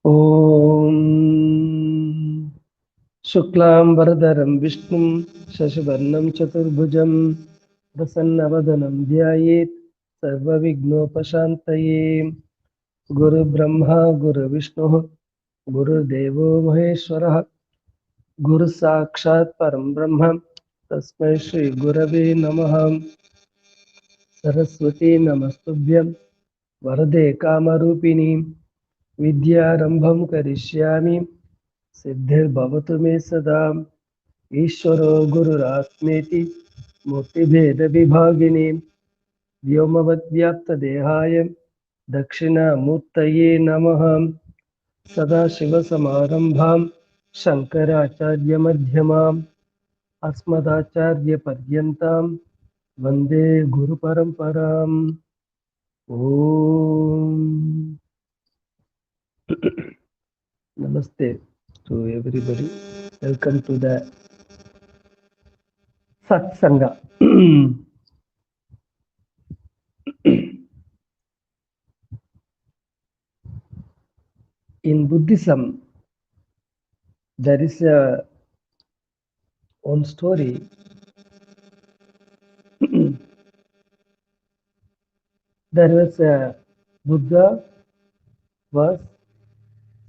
Om Shuklam Varadaram Vishnum Shashivarnam Chaturbhujam Prasannavadanam Dhyayet Sarva Vignopashantaye Guru Brahma Guru Vishnu Guru Devo Maheshwara Guru Sakshat Param Brahma Tasmai Shri Gurave Namaha Saraswati Namastubhyam Varade Kamarupini Vidyarambham Karishyami Siddhir me sada Ishvaro Gururasmeti Murtibheda Vibhagini Vyomavad Vyapta Dehaya Dakshina Murtaye Namaha Sada Shiva Samarambham Shankaracharya Madhyamam Asmadacharya Paryantam Vande Guru Paramparam. Om Namaste to everybody. Welcome to the Satsanga. In Buddhism, there is one story. There was a Buddha was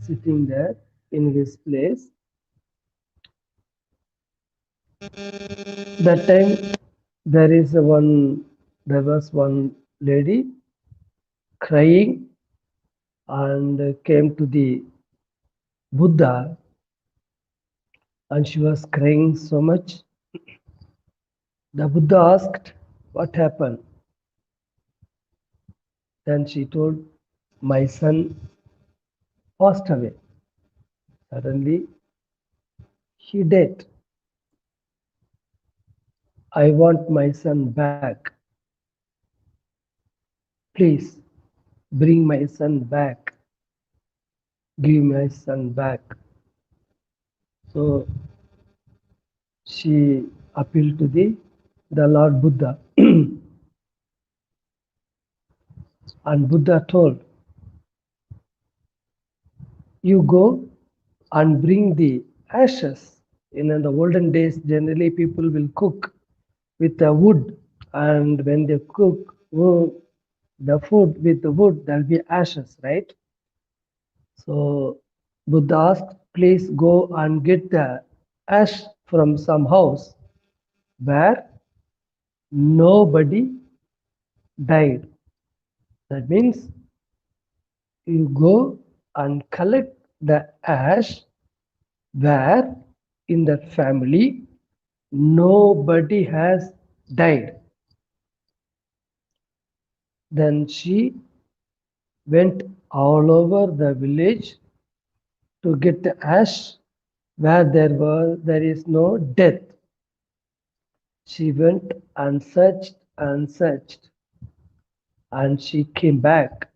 sitting there in his place. That time there was one lady crying and came to the Buddha, and she was crying so much. The Buddha asked, "What happened?" Then she told, "My son passed away. Suddenly he died. I want my son back. Please bring my son back. Give my son back." So she appealed to the Lord Buddha. And Buddha told, "You go and bring the ashes." In the olden days, generally people will cook with the wood, and when they cook the food with the wood, there will be ashes, right? So Buddha asked, "Please go and get the ash from some house where nobody died." That means you go and collect the ash where in that family nobody has died. Then she went all over the village to get the ash where there is no death. She went and searched, and she came back.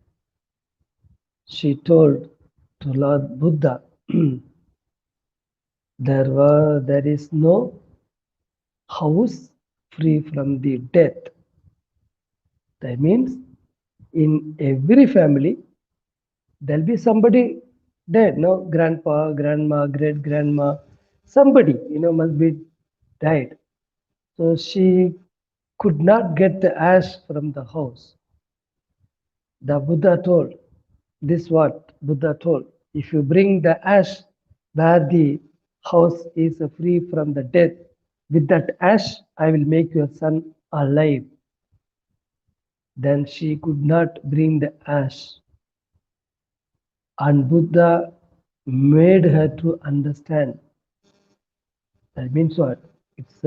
She told to Lord Buddha, there is no house free from the death. That means in every family there'll be somebody dead. No, grandpa, grandma, great grandma, somebody must be died. So she could not get the ash from the house. The Buddha told, this what Buddha told, if you bring the ash where the house is free from the death, with that ash I will make your son alive. Then she could not bring the ash, and Buddha made her to understand. That means what? It's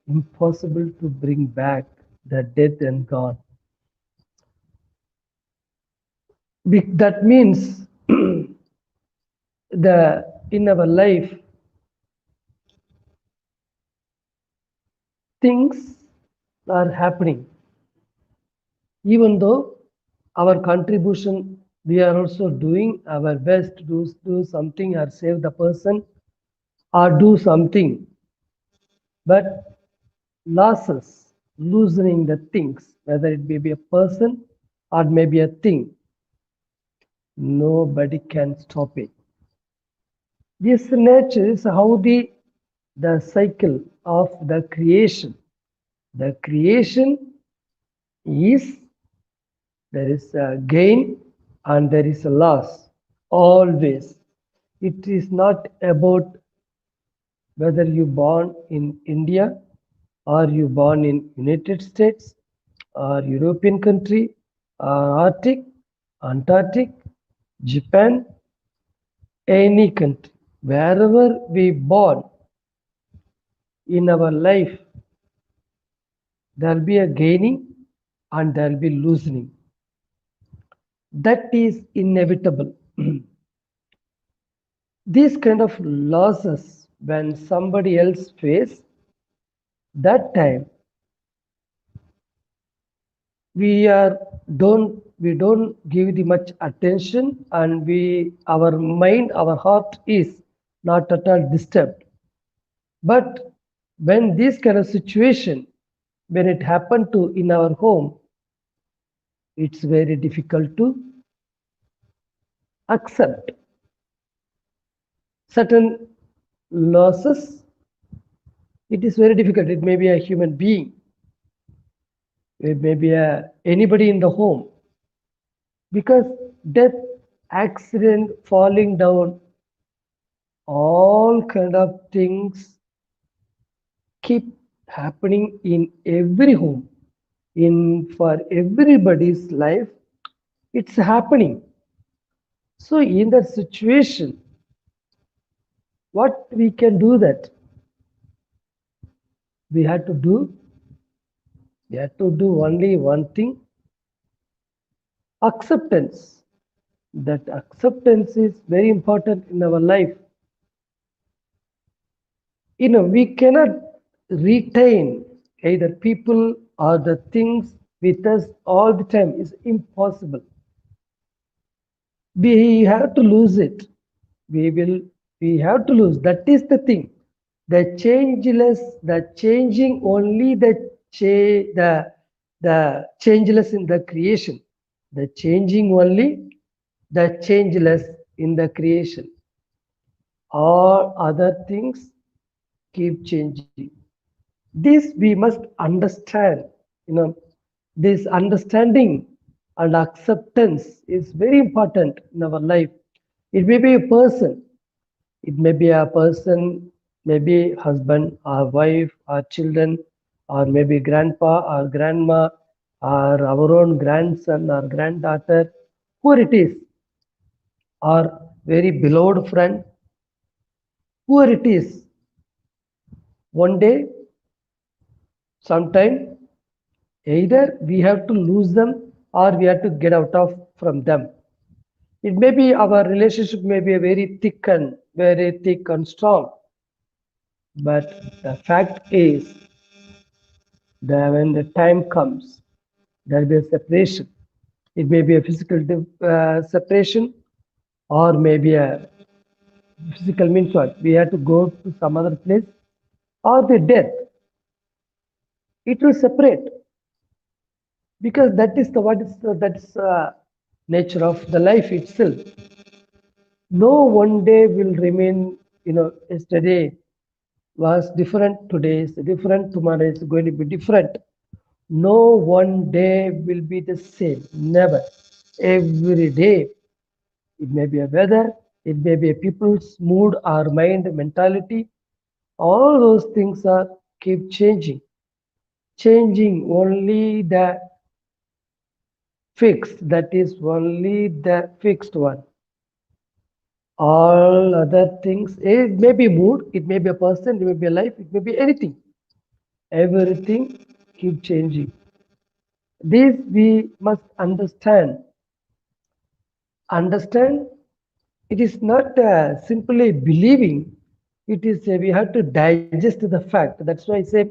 impossible to bring back the death and gone. That means in our life, things are happening. Even though our contribution, we are also doing our best to do something or save the person or do something. But losses, losing the things, whether it may be a person or maybe a thing, nobody can stop it. This nature is how the cycle of the creation. The creation is, there is a gain and there is a loss always. It is not about whether you born in India or you born in United States or European country or Arctic, Antarctic, Japan, any country, wherever we born in our life, there will be a gaining and there will be loosening. That is inevitable. These kind of losses, when somebody else face, that time we don't give the much attention, and our mind, our heart is not at all disturbed. But when this kind of situation, when it happened to in our home, it's very difficult to accept certain losses. It is very difficult. It may be a human being, it may be anybody in the home, because death, accident, falling down, all kind of things keep happening in every home, for everybody's life, it's happening. So in that situation, what we can do, that we have to do only one thing: acceptance. That acceptance is very important in our life. We cannot retain either people or the things with us all the time. It's impossible. We have to lose it. We have to lose. That is the thing. The changeless, the changing, only the changeless in the creation. The changing only, the changeless in the creation. All other things keep changing. This we must understand. This understanding and acceptance is very important in our life. It may be a person. It may be a person, maybe husband or wife or children, or maybe grandpa or grandma, or our own grandson or granddaughter, whoever it is, or very beloved friend, whoever it is. One day, sometime, either we have to lose them or we have to get out from them. It may be our relationship may be very thick and strong, but the fact is that when the time comes, there will be a separation. It may be a physical separation, or maybe a physical means what? We have to go to some other place, or the death. It will separate, because that is nature of the life itself. No one day will remain. Yesterday was different, today is different, tomorrow is going to be different. No one day will be the same. Never. Every day. It may be a weather, it may be a people's mood or mind, mentality. All those things keep changing. Changing only the fixed, that is only the fixed one. All other things, it may be mood, it may be a person, it may be a life, it may be anything. Everything keep changing. This we must understand. Understand, it is not simply believing, it is we have to digest the fact. That's why I say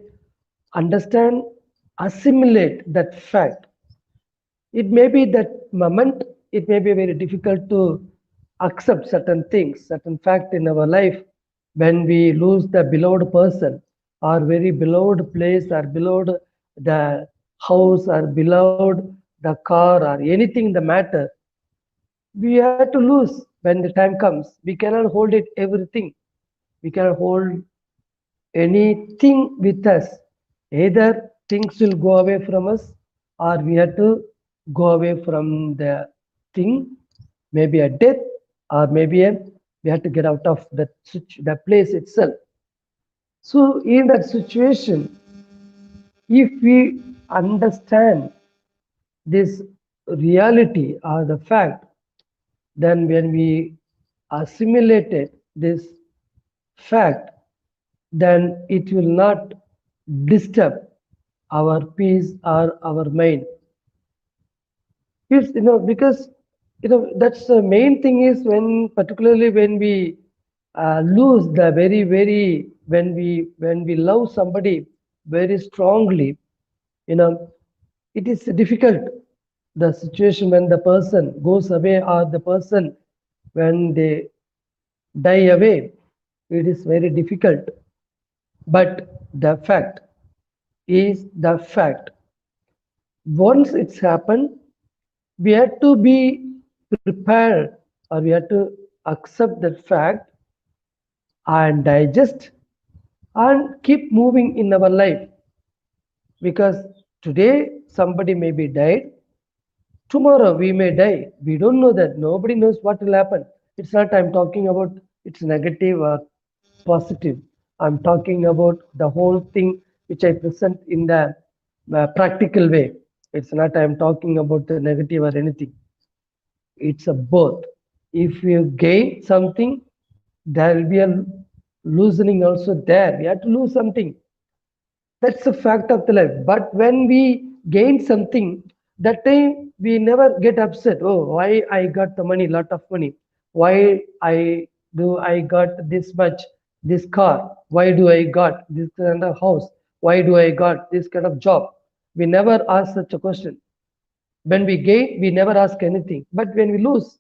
understand, assimilate that fact. It may be that moment, it may be very difficult to accept certain things, certain fact in our life, when we lose the beloved person, or very beloved place, or beloved the house, or beloved the car, or anything the matter. we have to lose when the time comes. We cannot hold it everything. We cannot hold anything with us. Either things will go away from us, or we have to go away from the thing, maybe a death, or maybe we have to get out of that place itself. So in that situation, if we understand this reality or the fact, then when we assimilated this fact, then it will not disturb our peace or our mind. It's, because that's the main thing is when, particularly when we lose the when we love somebody very strongly, it is difficult. The situation when the person goes away or the person when they die away, it is very difficult. But the fact is the fact. Once it's happened, we have to be prepared, or we have to accept that fact and digest and keep moving in our life. Because today somebody may be died, tomorrow we may die. We don't know that. Nobody knows what will happen. It's not I'm talking about it's negative or positive. I'm talking about the whole thing which I present in the practical way. It's not I'm talking about the negative or anything. It's a both. If you gain something, there will be a loosening also there. We have to lose something. That's a fact of the life. But when we gain something, that time we never get upset. Oh, why I got the money, lot of money? Why I got this much, this car? Why do I got this kind of house? Why do I got this kind of job? We never ask such a question. When we gain, we never ask anything. But when we lose,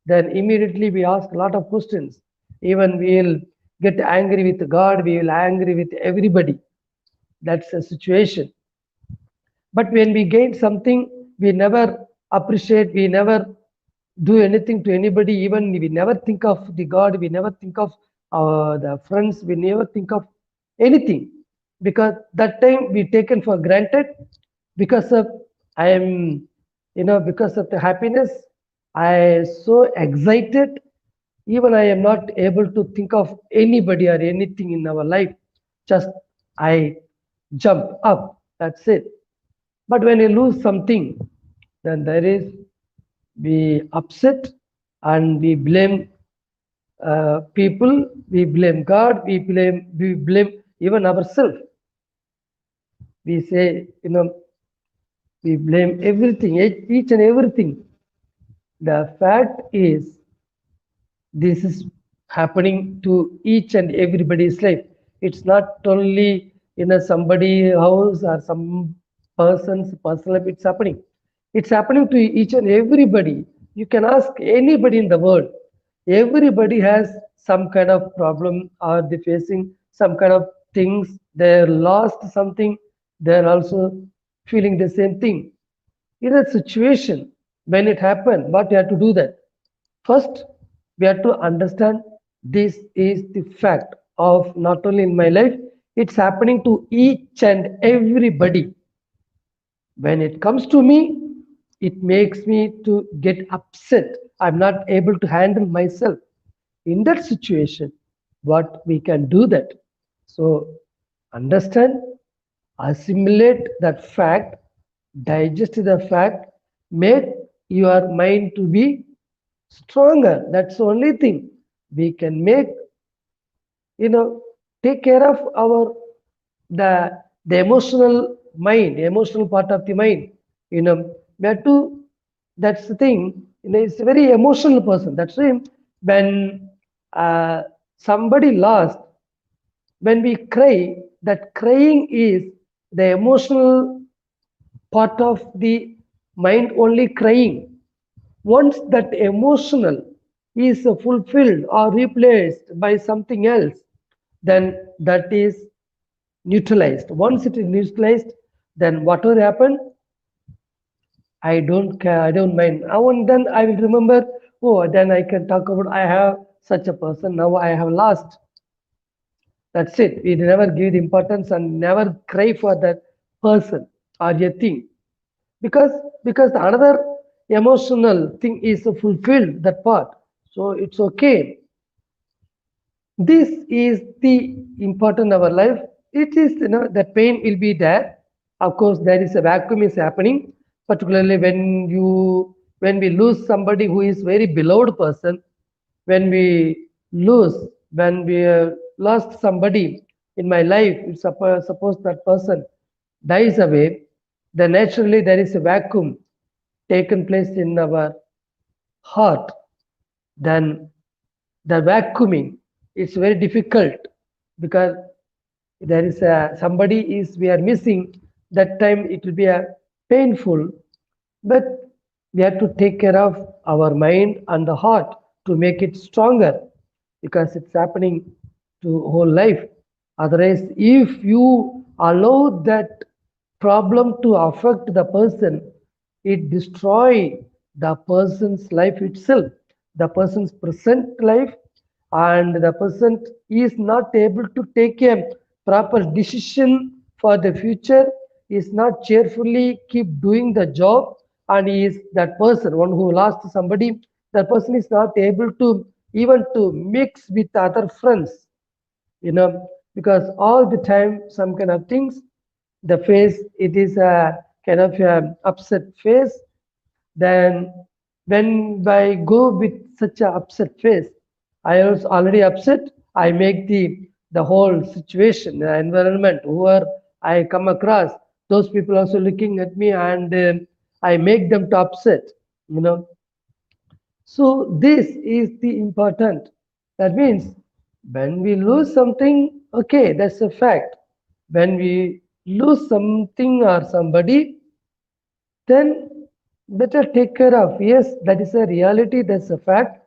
then immediately we ask a lot of questions. Even we will get angry with God, we will angry with everybody. That's the situation. But when we gain something, we never appreciate, we never do anything to anybody, even we never think of the God, we never think of the friends, we never think of anything. Because that time we taken for granted because of I am, because of the happiness, I so excited, even I am not able to think of anybody or anything in our life. Just I jump up. That's it. But when you lose something, then there is we upset and we blame people, we blame God, we blame even ourselves. We say, we blame everything, each and everything. The fact is, this is happening to each and everybody's life. It's not only in a somebody house or some person's personal life. It's happening. It's happening to each and everybody. You can ask anybody in the world. Everybody has some kind of problem, or they facing some kind of things. They're lost something. They're also feeling the same thing. In a situation when it happened, what you have to do that? First, we have to understand this is the fact of not only in my life, it's happening to each and everybody. When it comes to me, it makes me to get upset. I'm not able to handle myself. In that situation, what we can do that? So understand, assimilate that fact, digest the fact, make your mind to be stronger. That's the only thing we can make, take care of our the emotional mind, emotional part of the mind. We have to, that's the thing, it's a very emotional person. That's why when somebody lost, when we cry, that crying is the emotional part of the mind only crying. Once that emotional is fulfilled or replaced by something else, then that is neutralized. Once it is neutralized, then whatever happened, I don't care, I don't mind. Now and then I will remember oh, then I can talk about I have such a person, now I have lost. That's it. We never give the importance and never cry for that person or a thing. Because another emotional thing is fulfilled, that part. So it's okay. This is the important of our life. It is, the pain will be there. Of course, there is a vacuum is happening, particularly when we lose somebody who is very beloved person, when we lost somebody in my life, suppose that person dies away, then naturally there is a vacuum taken place in our heart. Then the vacuuming is very difficult, because there is somebody is we are missing. That time it will be painful, but we have to take care of our mind and the heart to make it stronger, because it's happening to whole life. Otherwise, if you allow that problem to affect the person, it destroy the person's life itself, the person's present life, and the person is not able to take a proper decision for the future, is not cheerfully keep doing the job, and is that person, one who lost somebody, that person is not able to even to mix with other friends, because all the time some kind of things, the face, it is a kind of upset face. Then when I go with such a upset face, I was already upset, I make the whole situation, the environment, whoever I come across, those people also looking at me, and I make them to upset, so this is the important. That means when we lose something, okay, that's a fact. When we lose something or somebody, then better take care of. Yes, that is a reality, that's a fact.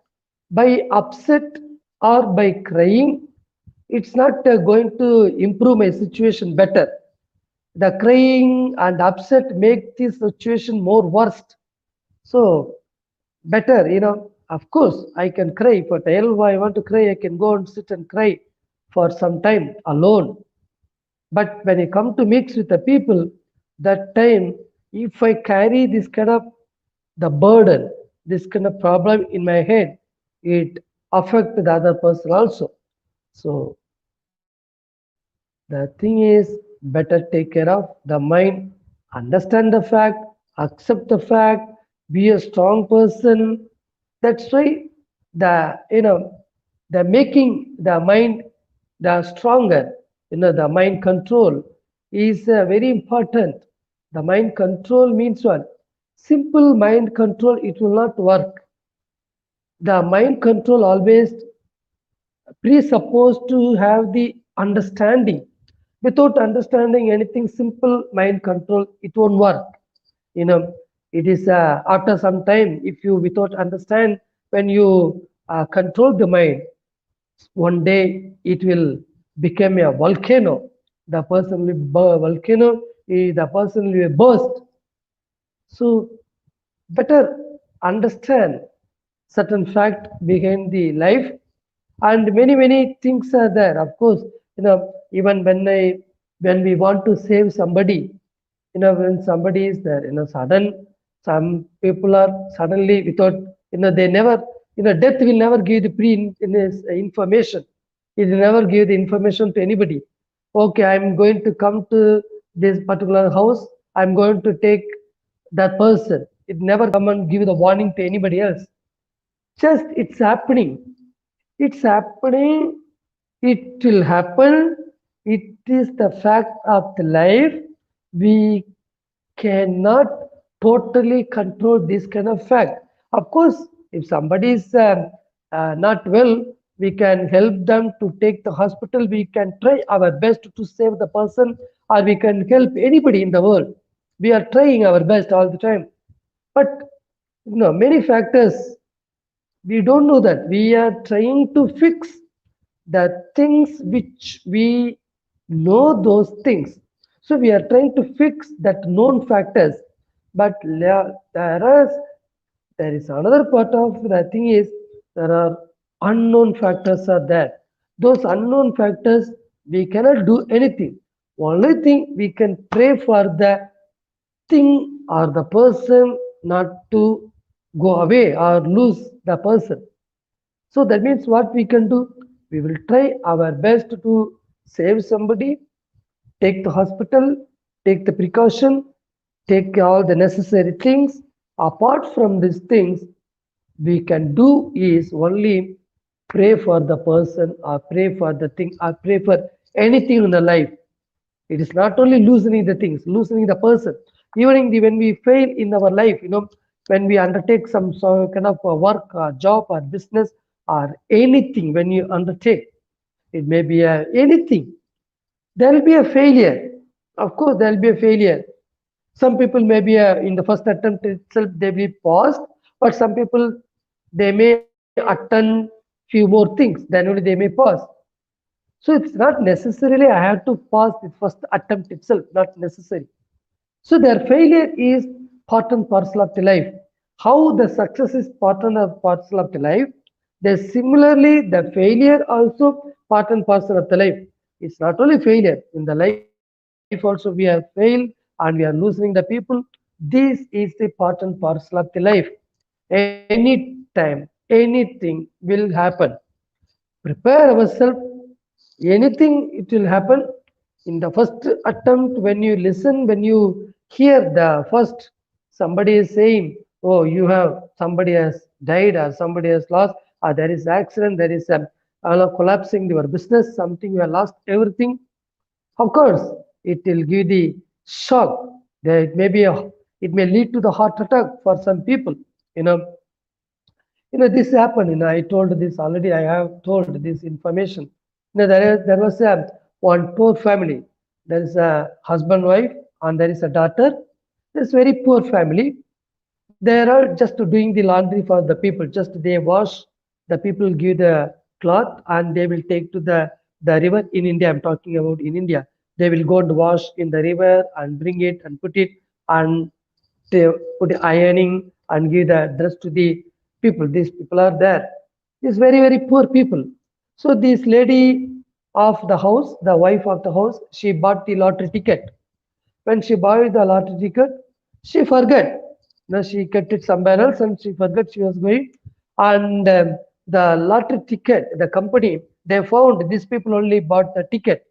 By upset or by crying, it's not going to improve my situation better. The crying and upset make this situation more worst. So better, of course, I can cry, but I want to cry, I can go and sit and cry for some time alone. But when I come to mix with the people, that time, if I carry this kind of the burden, this kind of problem in my head, it affects the other person also. So the thing is, better take care of the mind, understand the fact, accept the fact, be a strong person. That's why the making the mind the stronger, the mind control is very important. The mind control means what? Simple mind control, it will not work. The mind control always presupposed to have the understanding. Without understanding anything, simple mind control, it won't work. It is after some time, if you without understand, when you control the mind, one day it will become a volcano. The person will volcano, the person will burst. So better understand certain fact behind the life, and many things are there. Of course, even when we want to save somebody, when somebody is there, some people are suddenly without, they never, death will never give the information. It will never give the information to anybody. Okay, I'm going to come to this particular house, I'm going to take that person. It never come and give the warning to anybody else. Just it's happening. It's happening. It will happen. It is the fact of the life. We cannot totally control this kind of fact. Of course, if somebody is not well, we can help them to take the hospital. We can try our best to save the person, or we can help anybody in the world. We are trying our best all the time. But many factors, we don't know that. We are trying to fix the things which we know those things. So we are trying to fix that known factors. But there There is another part of the thing is there are unknown factors are there. Those unknown factors we cannot do anything. Only thing we can pray for the thing or the person not to go away or lose the person. So that means what we can do? We will try our best to save somebody, take the hospital, take the precaution, take all the necessary things. Apart from these things, we can do is only pray for the person or pray for the thing or pray for anything in the life. It is not only loosening the things, loosening the person. Even when we fail in our life, when we undertake some kind of work or job or business or anything, when you undertake, it may be anything, there will be a failure. Of course, there will be a failure. Some people may be in the first attempt itself, they will be paused, but some people, they may attempt few more things, then only they may pause. So it's not necessarily I have to pass the first attempt itself, not necessary. So their failure is part and parcel of the life. How the success is part and parcel of the life, there's similarly the failure also part and parcel of the life. It's not only failure, in the life also we have failed and we are losing the people. This is the part and parcel of the life. Anytime, anything will happen. Prepare ourselves, anything it will happen. In the first attempt, when you listen, when you hear the first, somebody is saying, oh, you have, somebody has died or somebody has lost, or there is accident, there is a collapsing your business, something you have lost everything. Of course, it will give the shock. It may be it may lead to the heart attack for some people. You know, this happened. I told this already. I have told this information. There was one poor family. There is a husband, wife, and there is a daughter. This very poor family. They are just doing the laundry for the people. Just they wash. The people give the cloth and they will take to the river in India. I'm talking about in India. They will go and wash in the river and bring it and put it and they put the ironing and give the dress to the people. These people are there. These very, very poor people. So this lady of the house, the wife of the house, she bought the lottery ticket. When she bought the lottery ticket, she forgot. Now she kept it somewhere else and she forgot she was going. And the lottery ticket, the company, they found these people only bought the ticket.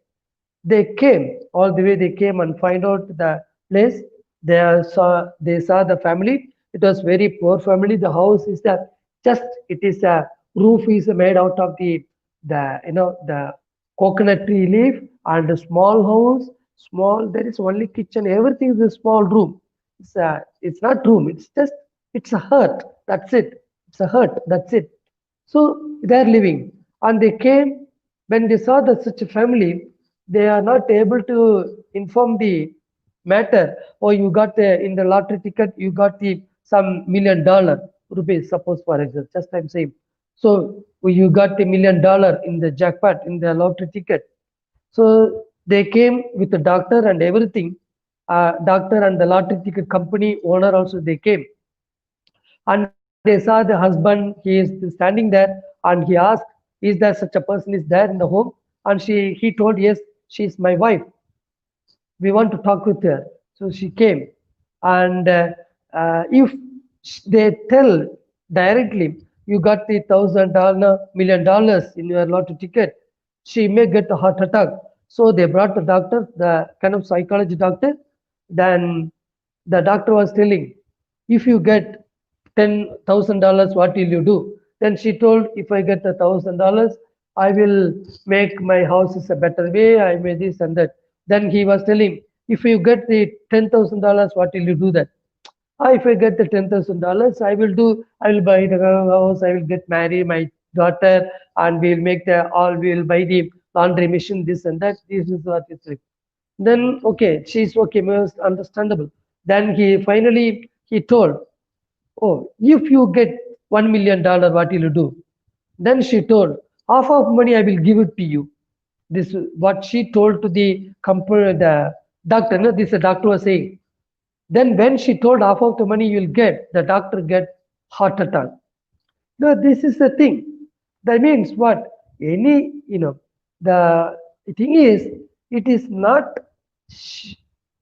They came all the way. They came and find out the place. They saw the family. It was very poor family. The house is it is a roof is made out of the coconut tree leaf and a small house. Small. There is only kitchen. Everything is a small room. It's not room. It's a hut. That's it. It's a hut. That's it. So they're living, and they came when they saw that such a family. They are not able to inform the matter. Oh, you got in the lottery ticket, you got the some $1 million rupees. Suppose for example, just I'm saying. So you got $1 million in the jackpot in the lottery ticket. So they came with the doctor and everything. Doctor and the lottery ticket company owner also they came. And they saw the husband, he is standing there and he asked, is there such a person is there in the home? And he told, yes, she is my wife. We want to talk with her. So she came. And if they tell directly, you got the $1,000 $1 million in your lottery ticket, she may get a heart attack. So they brought the doctor, the kind of psychology doctor. Then the doctor was telling, if you get $10,000, what will you do? Then she told, if I get $1,000, I will make my houses a better way. I may this and that. Then he was telling, if you get the $10,000, what will you do that? If I get the $10,000, I will buy the house, I will get married, my daughter, and we will buy the laundry machine, this and that. This is what it's like. Then, okay, she's okay, most understandable. Then he told, oh, if you get $1 million, what will you do? Then she told, half of money I will give it to you. This is what she told to the company, the doctor. No, this the doctor was saying. Then when she told half of the money you will get, the doctor get heart attack. Now, this is the thing. That means what? The thing is, it is not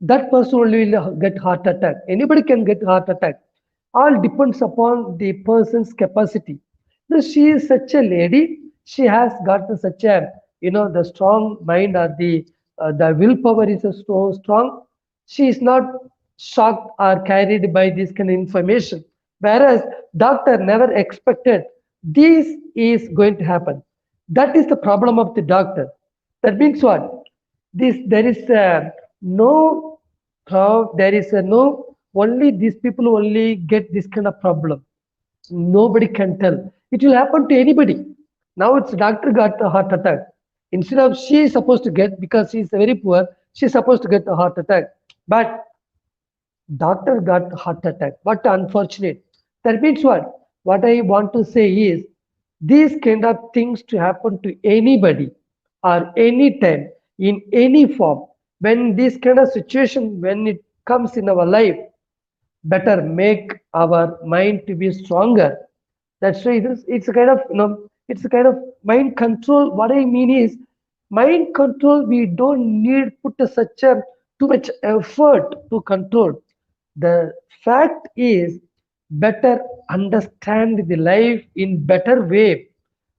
that person only will get heart attack. Anybody can get heart attack. All depends upon the person's capacity. Now, she is such a lady. She has got such a the strong mind, or the willpower is so strong. She is not shocked or carried by this kind of information. Whereas doctor never expected this is going to happen. That is the problem of the doctor. That means what? This there is no there is no only these people only get this kind of problem. Nobody can tell. It will happen to anybody. Now it's doctor got a heart attack. Instead of she is supposed to get, because she is very poor, she is supposed to get a heart attack. But doctor got heart attack. What unfortunate. That means what? What I want to say is these kind of things to happen to anybody or anytime in any form. When this kind of situation, when it comes in our life, better make our mind to be stronger. That's why it's a kind of it's a kind of mind control. What I mean is mind control. We don't need put such a too much effort to control. The fact is better understand the life in better way.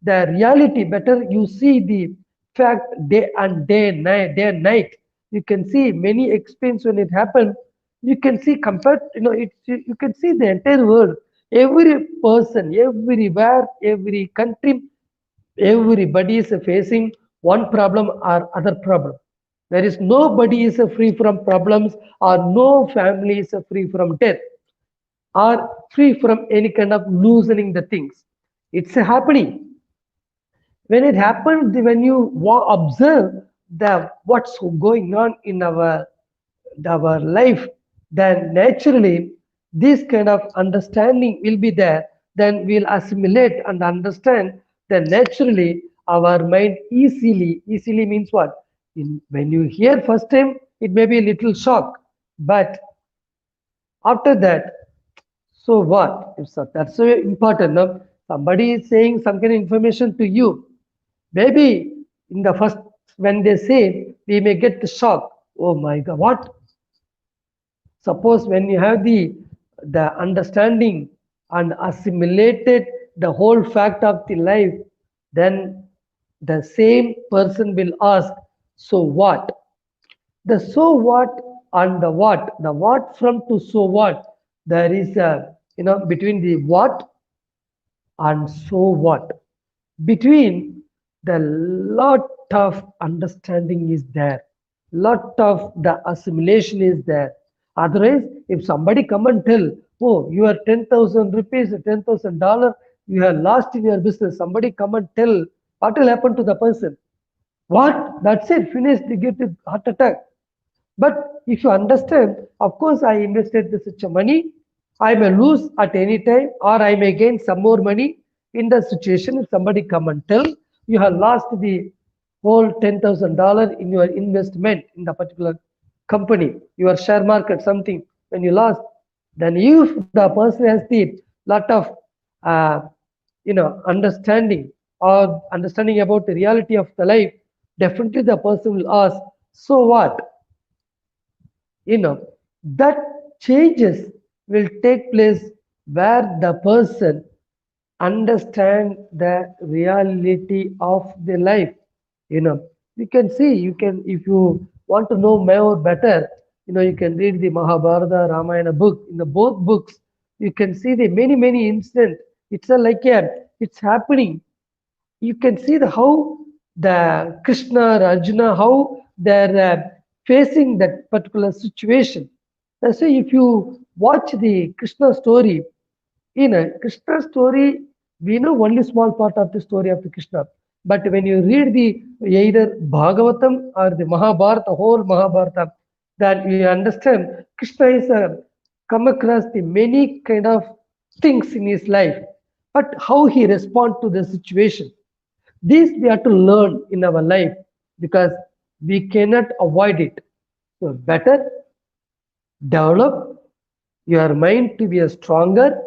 The reality better you see the fact day and night. You can see many experience when it happened. You can see compared, it's you can see the entire world, every person, everywhere, every country, everybody is facing one problem or other problem. There is nobody is free from problems, or no family is free from death, or free from any kind of loosening the things. It's happening. When it happens, when you observe the what's going on in our life, then naturally this kind of understanding will be there. Then we'll assimilate and understand. Then naturally our mind easily means what? When you hear first time, it may be a little shock, but after that, so what? That's so important. No? Somebody is saying some kind of information to you. Maybe in the first, when they say, we may get the shock. Oh my God, what? Suppose when you have the understanding and assimilated the whole fact of the life, then the same person will ask, so what? The so what and the what from to so what, there is a between the what and so what, between the lot of understanding is there, lot of the assimilation is there. Otherwise, if somebody come and tell, oh, you are 10,000 rupees, $10,000 you have lost in your business, somebody come and tell, what will happen to the person? What? That's it, finished, they get a heart attack. But if you understand, of course, I invested such a money, I may lose at any time, or I may gain some more money. In that situation, if somebody come and tell, you have lost the whole $10,000 in your investment in the particular company, your share market, something, when you lost, then if the person has the lot of uh, understanding, or understanding about the reality of the life, definitely the person will ask, so what? That changes will take place where the person understand the reality of the life. You can see, you can, if you want to know more better, you can read the Mahabharata, Ramayana book. In the both books, you can see the many incidents. It's like it's happening. You can see how the Krishna or Arjuna, how they're facing that particular situation. That's why if you watch the Krishna story, in a Krishna story, we know only small part of the story of the Krishna. But when you read the either Bhagavatam or the Mahabharata, whole Mahabharata, then you understand Krishna is come across the many kind of things in his life, but how he respond to the situation. This we have to learn in our life, because we cannot avoid it. So better develop your mind to be a stronger,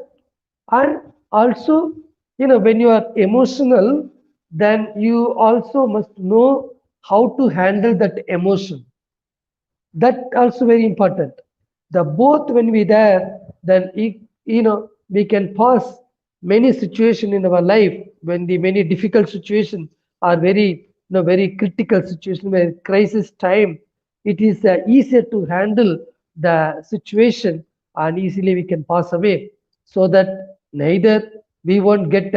And also, when you are emotional, then you also must know how to handle that emotion. That also very important. The both when we there, then we can pass many situation in our life when the many difficult situations are very critical situation where crisis time. It is easier to handle the situation and easily we can pass away, so that neither we won't get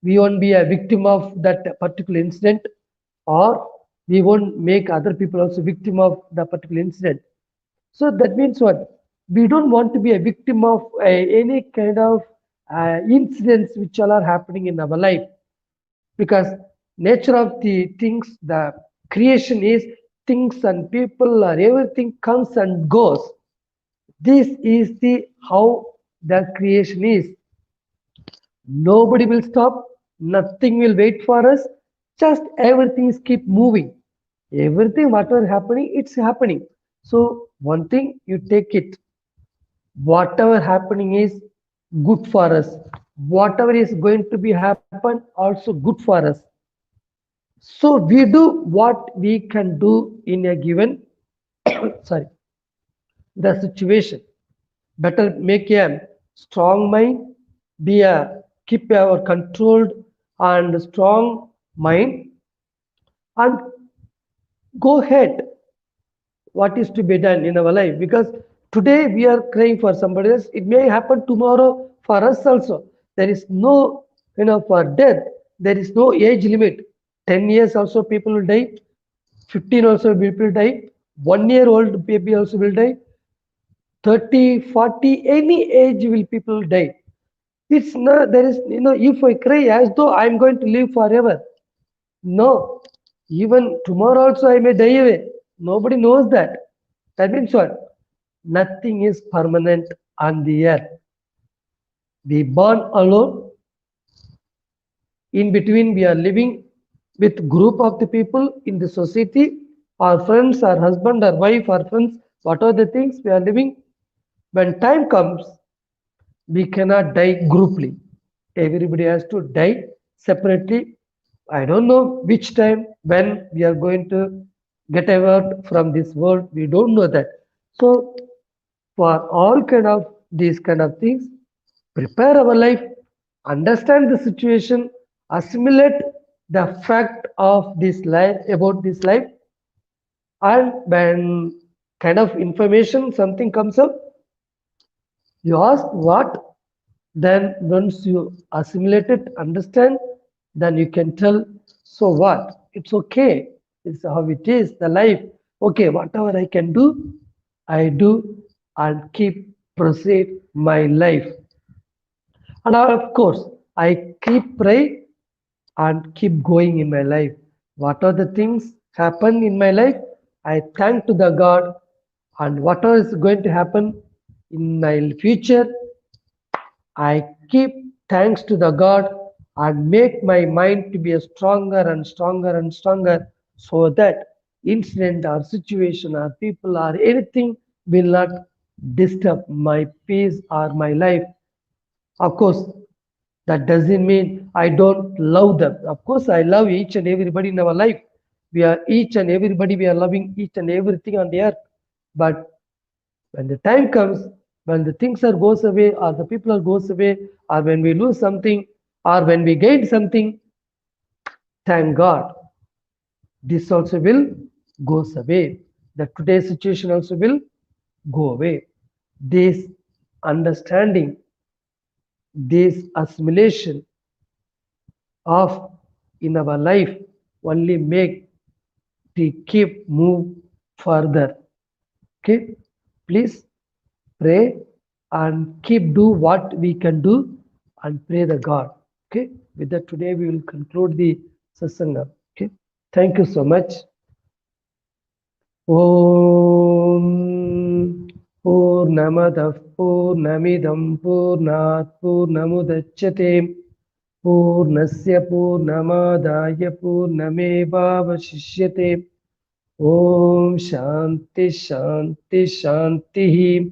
we won't be a victim of that particular incident, or we won't make other people also victim of the particular incident. So that means what? We don't want to be a victim of any kind of incidents which all are happening in our life, because nature of the things, the creation is things and people or everything comes and goes. This is the how the creation is. Nobody will stop, nothing will wait for us, just everything is keep moving. Everything, whatever happening, it's happening. So one thing you take it, whatever happening is good for us. Whatever is going to be happen, also good for us. So we do what we can do in a given sorry the situation. Better make a strong mind, be a keep our controlled and strong mind, and go ahead what is to be done in our life, because today we are crying for somebody else, it may happen tomorrow for us also. There is no, for death there is no age limit. 10 years also people will die, 15 also people will die, 1 year old baby also will die, 30, 40, any age will people die. It's not, there is, if I cry as though I'm going to live forever, no, even tomorrow also I may die away. Nobody knows that. That means what? Nothing is permanent on the earth. We born alone. In between, we are living with group of the people in the society, our friends, our husband, our wife, our friends. What are the things we are living? When time comes, we cannot die grouply. Everybody has to die separately. I don't know which time, when we are going to get away from this world. We don't know that. So for all kind of these kind of things, prepare our life, understand the situation, assimilate the fact of this life, about this life, and when kind of information something comes up, you ask what, then once you assimilate it, understand, then you can tell, so what? It's okay. It's how it is, the life. Okay, whatever I can do, I do and keep proceed my life. And of course, I keep pray and keep going in my life. What are the things happen in my life? I thank to the God, and whatever is going to happen in my future, I keep thanks to the God and make my mind to be a stronger and stronger and stronger, so that incident or situation or people or anything will not disturb my peace or my life. Of course, that doesn't mean I don't love them. Of course, I love each and everybody in our life. We are each and everybody, we are loving each and everything on the earth. But when the time comes, when the things are goes away, or the people are goes away, or when we lose something, or when we gain something, thank God, this also will goes away. The today's situation also will go away. This understanding, this assimilation of in our life only make to keep move further. Okay, please pray and keep do what we can do and pray the God. Okay, with that today we will conclude the satsanga. Okay, thank you so much. Om Purnamadah Purnamidam Purnat Purnamudachyate Purnasya Purnamadaya Purnamevavashishyate. Om Shanti Shanti Shanti.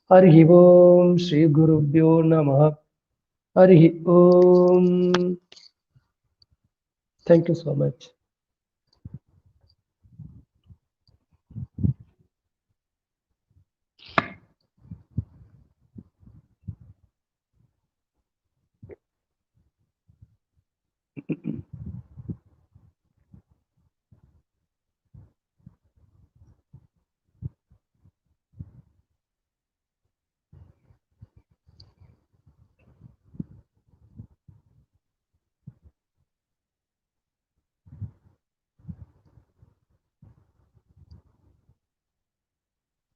Hari Om Shri Gurubhyo Namaha. Harihi Om. Thank you so much.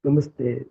Namaste.